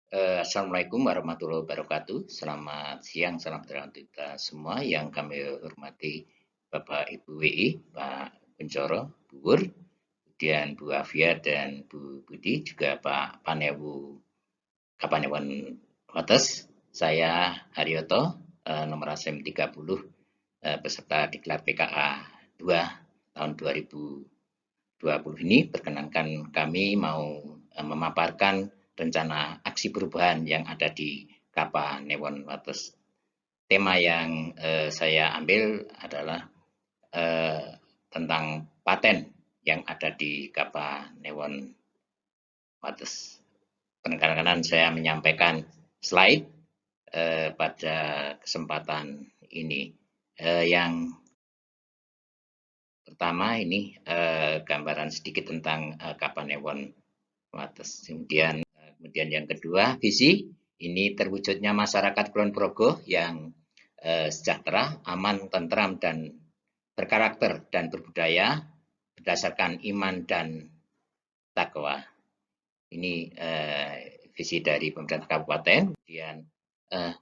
Assalamualaikum warahmatullahi wabarakatuh. Selamat siang, salam sejahtera untuk kita semua yang kami hormati Bapak Ibu WI, Pak Kuncoro, Bu Wur, kemudian Bu Afia dan Bu Budi, juga Pak Panewu Kapanewon Wates. Saya Haryoto, nomor ASEM 30, peserta diklat PKA 2 tahun 2020 ini. Perkenankan kami mau memaparkan rencana aksi perubahan yang ada di Kapanewon Wates. Tema yang saya ambil adalah tentang paten yang ada di Kapanewon Wates. Perkenankan saya menyampaikan slide pada kesempatan ini. Yang pertama ini gambaran sedikit tentang Kapanewon Wates. Kemudian yang kedua, visi ini terwujudnya masyarakat Kulon Progo yang sejahtera, aman, tentram, dan berkarakter dan berbudaya berdasarkan iman dan takwa. Ini visi dari pemerintah kabupaten. Kemudian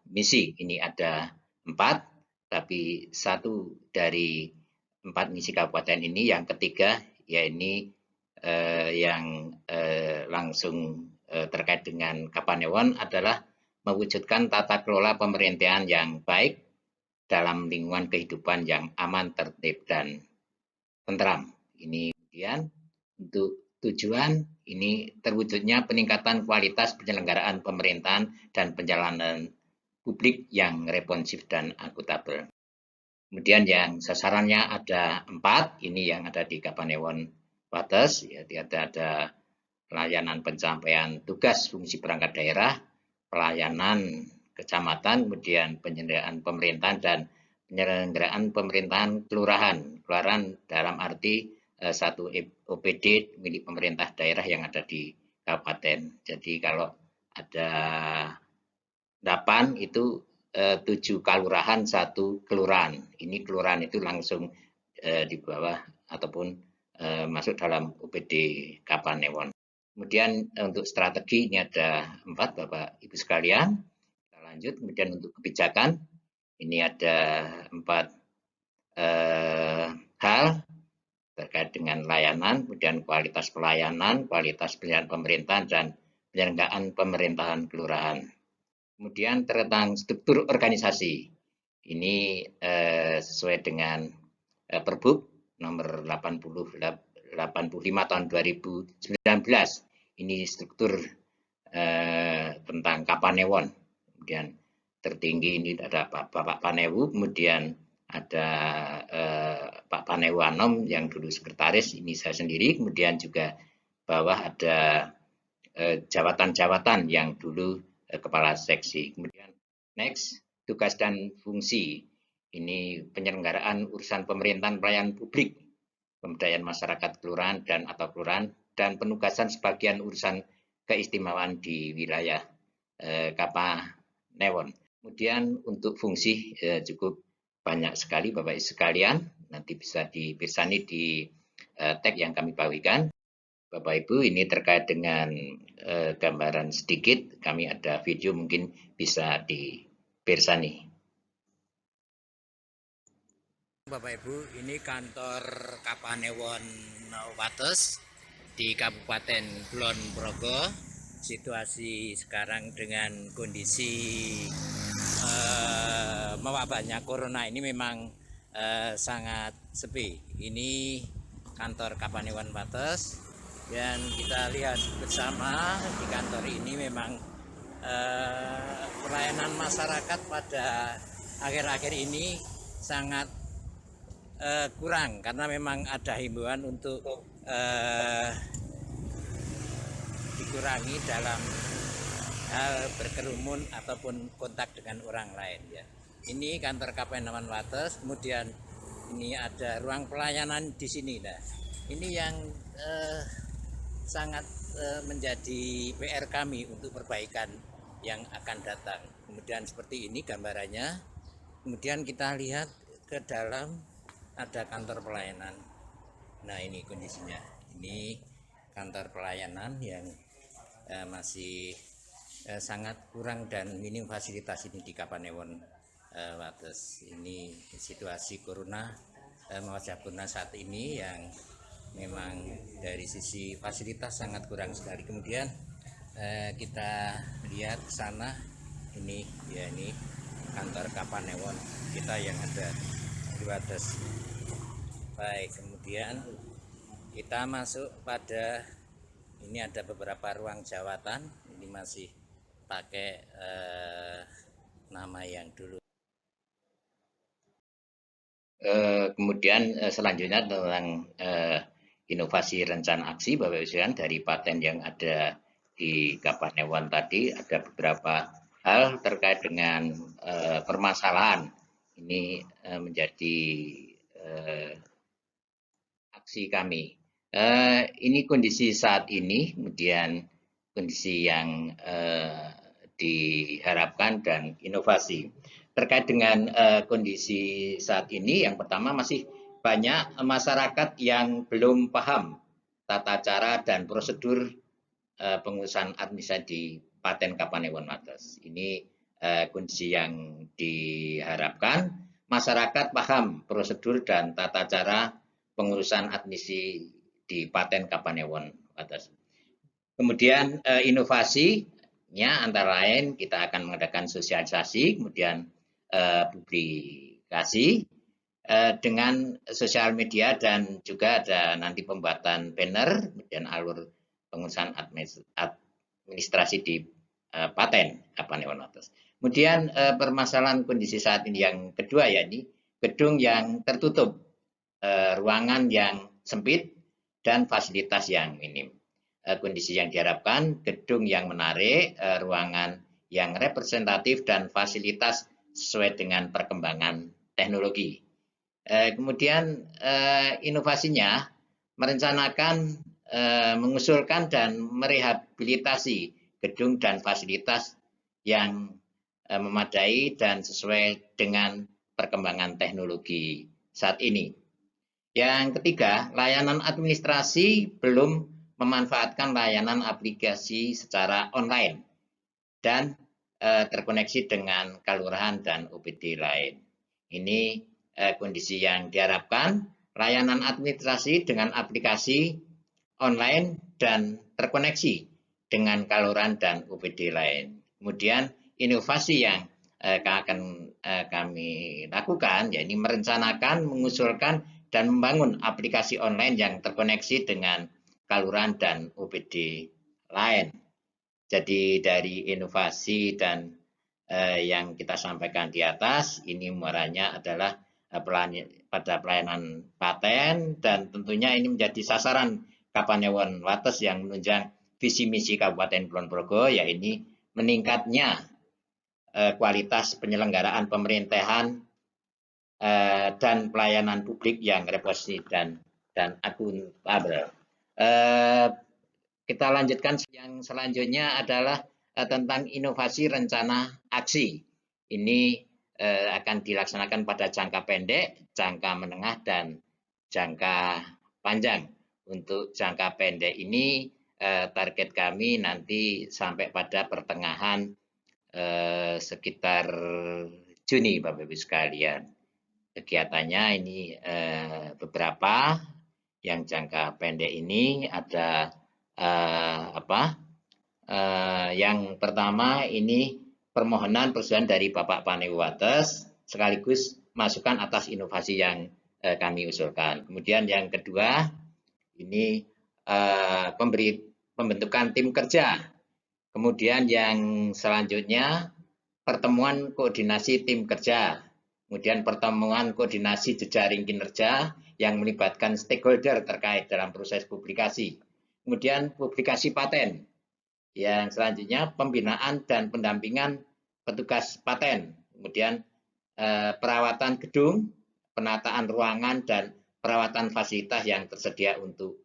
misi ini ada 4, tapi satu dari 4 misi kabupaten ini yang ketiga, yaitu yang langsung terkait dengan Kapanewon adalah mewujudkan tata kelola pemerintahan yang baik dalam lingkungan kehidupan yang aman, tertib, dan tentram. Ini kemudian untuk tujuan ini terwujudnya peningkatan kualitas penyelenggaraan pemerintahan dan penjalanan publik yang responsif dan akuntabel. Kemudian yang sasarannya ada 4, ini yang ada di Kapanewon Wates, ya, ada pelayanan pencapaian tugas fungsi perangkat daerah, pelayanan kecamatan, kemudian penyelenggaraan pemerintahan dan penyelenggaraan pemerintahan kelurahan dalam arti satu OPD milik pemerintah daerah yang ada di kabupaten. Jadi kalau ada 8 itu 7 kelurahan, 1 kelurahan. Ini kelurahan itu langsung di bawah ataupun masuk dalam OPD Kapanewon. Kemudian untuk strategi ini ada 4, Bapak Ibu sekalian. Kita lanjut. Kemudian untuk kebijakan ini ada 4 hal terkait dengan layanan, kemudian kualitas pelayanan, kualitas pelayanan pemerintahan, dan penyelenggaraan pemerintahan kelurahan. Kemudian tentang struktur organisasi, ini sesuai dengan Perbuk nomor 85 tahun 2019. Ini struktur tentang Kapanewon. Kemudian tertinggi ini ada Bapak Panewu, kemudian ada Pak Panewu Anom yang dulu sekretaris, ini saya sendiri, kemudian juga bawah ada jabatan-jabatan yang dulu kepala seksi. Kemudian next, tugas dan fungsi. Ini penyelenggaraan urusan pemerintahan pelayanan publik, pemberdayaan masyarakat kelurahan dan atau kelurahan, dan penugasan sebagian urusan keistimewaan di wilayah Kapanewon. Kemudian untuk fungsi cukup banyak sekali Bapak Ibu sekalian, nanti bisa dipirsani di tag yang kami bagikan. Bapak Ibu, ini terkait dengan gambaran sedikit, kami ada video mungkin bisa dipirsani. Bapak Ibu, ini kantor Kapanewon Wates di Kabupaten Kulon Progo. Situasi sekarang dengan kondisi mewabahnya corona ini memang sangat sepi. Ini kantor Kapanewon Wates, dan kita lihat bersama di kantor ini memang pelayanan masyarakat pada akhir-akhir ini sangat kurang, karena memang ada himbauan untuk dikurangi dalam hal berkerumun ataupun kontak dengan orang lain, ya. Ini kantor Kapanewon Wates, kemudian ini ada ruang pelayanan di sini. Nah, ini yang sangat menjadi PR kami untuk perbaikan yang akan datang. Kemudian seperti ini gambarannya. Kemudian kita lihat ke dalam, ada kantor pelayanan. Nah, ini kondisinya. Ini kantor pelayanan yang masih sangat kurang dan minim fasilitas ini di Kapanewon Wates. Ini situasi corona mewajah corona saat ini yang memang dari sisi fasilitas sangat kurang sekali. Kemudian kita lihat sana, ini ya, ini kantor Kapanewon kita yang ada di Wates. Baik, kemudian kita masuk pada ini, ada beberapa ruang jawatan. Ini masih pakai nama yang dulu. Kemudian selanjutnya tentang inovasi rencana aksi Bapak Ibu sekalian, dari paten yang ada di Kapanewon tadi ada beberapa hal terkait dengan permasalahan ini menjadi aksi kami. Ini kondisi saat ini, kemudian kondisi yang diharapkan dan inovasi. Terkait dengan kondisi saat ini, yang pertama masih banyak masyarakat yang belum paham tata cara dan prosedur pengurusan administrasi di paten Kapanewon Wates. Ini kondisi yang diharapkan masyarakat paham prosedur dan tata cara pengurusan administrasi di paten Kapanewon Wates. Kemudian inovasinya antara lain kita akan mengadakan sosialisasi, kemudian publikasi dengan sosial media, dan juga ada nanti pembuatan banner, kemudian alur pengurusan administrasi di paten Kapanewon Wates. Kemudian permasalahan kondisi saat ini yang kedua, yakni gedung yang tertutup, ruangan yang sempit, dan fasilitas yang minim. Kondisi yang diharapkan gedung yang menarik, ruangan yang representatif, dan fasilitas sesuai dengan perkembangan teknologi. Kemudian inovasinya merencanakan, mengusulkan dan merehabilitasi gedung dan fasilitas yang memadai dan sesuai dengan perkembangan teknologi saat ini. Yang ketiga, layanan administrasi belum memanfaatkan layanan aplikasi secara online dan terkoneksi dengan kelurahan dan OPD lain. Ini kondisi yang diharapkan, layanan administrasi dengan aplikasi online dan terkoneksi dengan kelurahan dan OPD lain. Kemudian inovasi yang akan kami lakukan, yakni merencanakan, mengusulkan, dan membangun aplikasi online yang terkoneksi dengan kelurahan dan OPD lain. Jadi dari inovasi dan yang kita sampaikan di atas, ini muaranya adalah pada pelayanan paten, dan tentunya ini menjadi sasaran Kapanewon Wates yang menunjang visi misi Kabupaten Kulon Progo, yaitu meningkatnya kualitas penyelenggaraan pemerintahan dan pelayanan publik yang representatif dan akuntabel. Kita lanjutkan, yang selanjutnya adalah tentang inovasi rencana aksi. Ini akan dilaksanakan pada jangka pendek, jangka menengah, dan jangka panjang. Untuk jangka pendek ini target kami nanti sampai pada pertengahan sekitar Juni, Bapak Ibu sekalian. Kegiatannya ini beberapa. Yang jangka pendek ini ada yang pertama ini permohonan persetujuan dari Bapak Panewon Wates sekaligus masukan atas inovasi yang kami usulkan. Kemudian yang kedua ini pembentukan tim kerja. Kemudian yang selanjutnya pertemuan koordinasi tim kerja. Kemudian pertemuan koordinasi jejaring kinerja yang melibatkan stakeholder terkait dalam proses publikasi. Kemudian publikasi paten. Yang selanjutnya pembinaan dan pendampingan petugas paten. Kemudian perawatan gedung, penataan ruangan, dan perawatan fasilitas yang tersedia untuk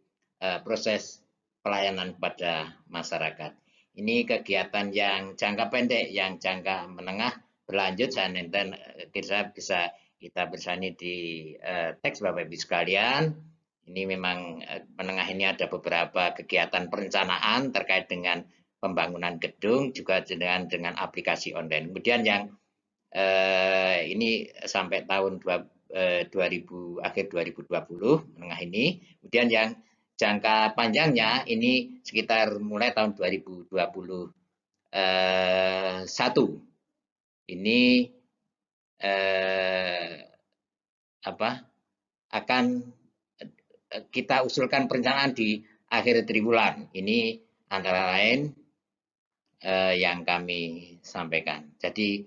proses pelayanan kepada masyarakat. Ini kegiatan yang jangka pendek, yang jangka menengah berlanjut, dan bisa kita bersani di teks Bapak Ibu sekalian. Ini memang menengah ini ada beberapa kegiatan perencanaan terkait dengan pembangunan gedung juga dengan aplikasi online. Kemudian yang ini sampai tahun 2000 akhir 2020 menengah ini. Kemudian yang jangka panjangnya ini sekitar mulai tahun 2021. Ini akan kita usulkan perencanaan di akhir triwulan. Ini antara lain yang kami sampaikan. Jadi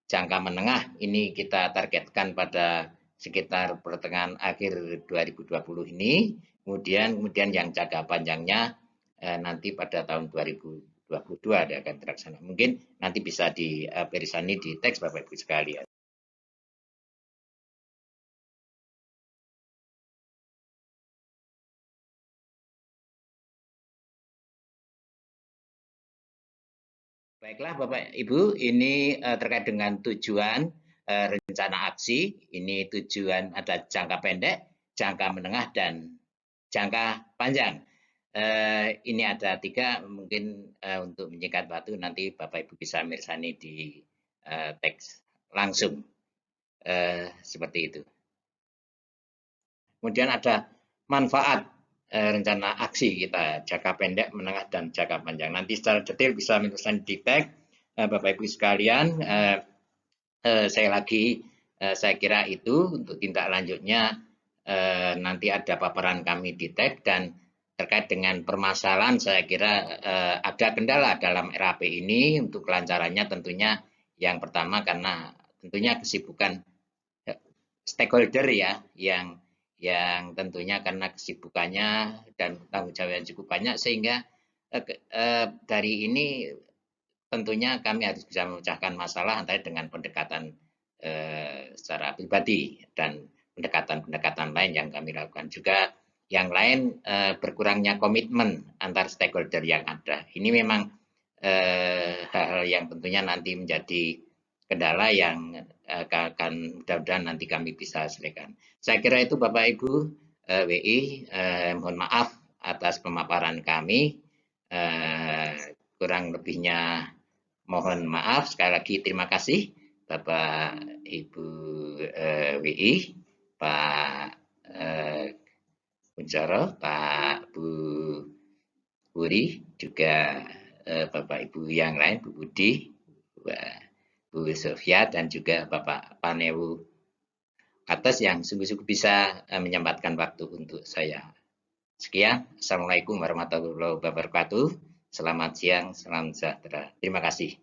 jangka menengah ini kita targetkan pada sekitar pertengahan akhir 2020 ini. Kemudian yang jangka panjangnya nanti pada tahun 2022 akan terlaksana. Mungkin nanti bisa diperisani di teks Bapak Ibu sekalian. Baiklah Bapak Ibu, ini terkait dengan tujuan rencana aksi. Ini tujuan ada jangka pendek, jangka menengah, dan jangka panjang. Ini ada 3, mungkin untuk menyingkat waktu nanti Bapak Ibu bisa mirsani di teks langsung. Seperti itu. Kemudian ada manfaat rencana aksi kita, jangka pendek, menengah, dan jangka panjang. Nanti secara detail bisa misalnya di tag Bapak Ibu sekalian. Saya kira itu untuk tindak lanjutnya nanti ada paparan kami di tag, dan terkait dengan permasalahan saya kira ada kendala dalam RAP ini. Untuk kelancarannya tentunya yang pertama karena tentunya kesibukan stakeholder ya, yang tentunya karena kesibukannya dan tanggung jawab yang cukup banyak, sehingga dari ini tentunya kami harus bisa memecahkan masalah antara dengan pendekatan secara pribadi dan pendekatan-pendekatan lain yang kami lakukan. Juga yang lain berkurangnya komitmen antar stakeholder yang ada. Ini memang hal-hal yang tentunya nanti menjadi kendala yang akan mudah-mudahan nanti kami bisa selesaikan. Saya kira itu Bapak Ibu WI, mohon maaf atas pemaparan kami. Kurang lebihnya mohon maaf. Sekali lagi terima kasih Bapak Ibu WI, Pak Kuncoro, Pak Bu Puri, juga Bapak Ibu yang lain, Bu Budi, Bu Sofia, dan juga Bapak Panewu atas yang sungguh-sungguh bisa menyempatkan waktu untuk saya. Sekian, Assalamualaikum warahmatullahi wabarakatuh. Selamat siang, salam sejahtera. Terima kasih.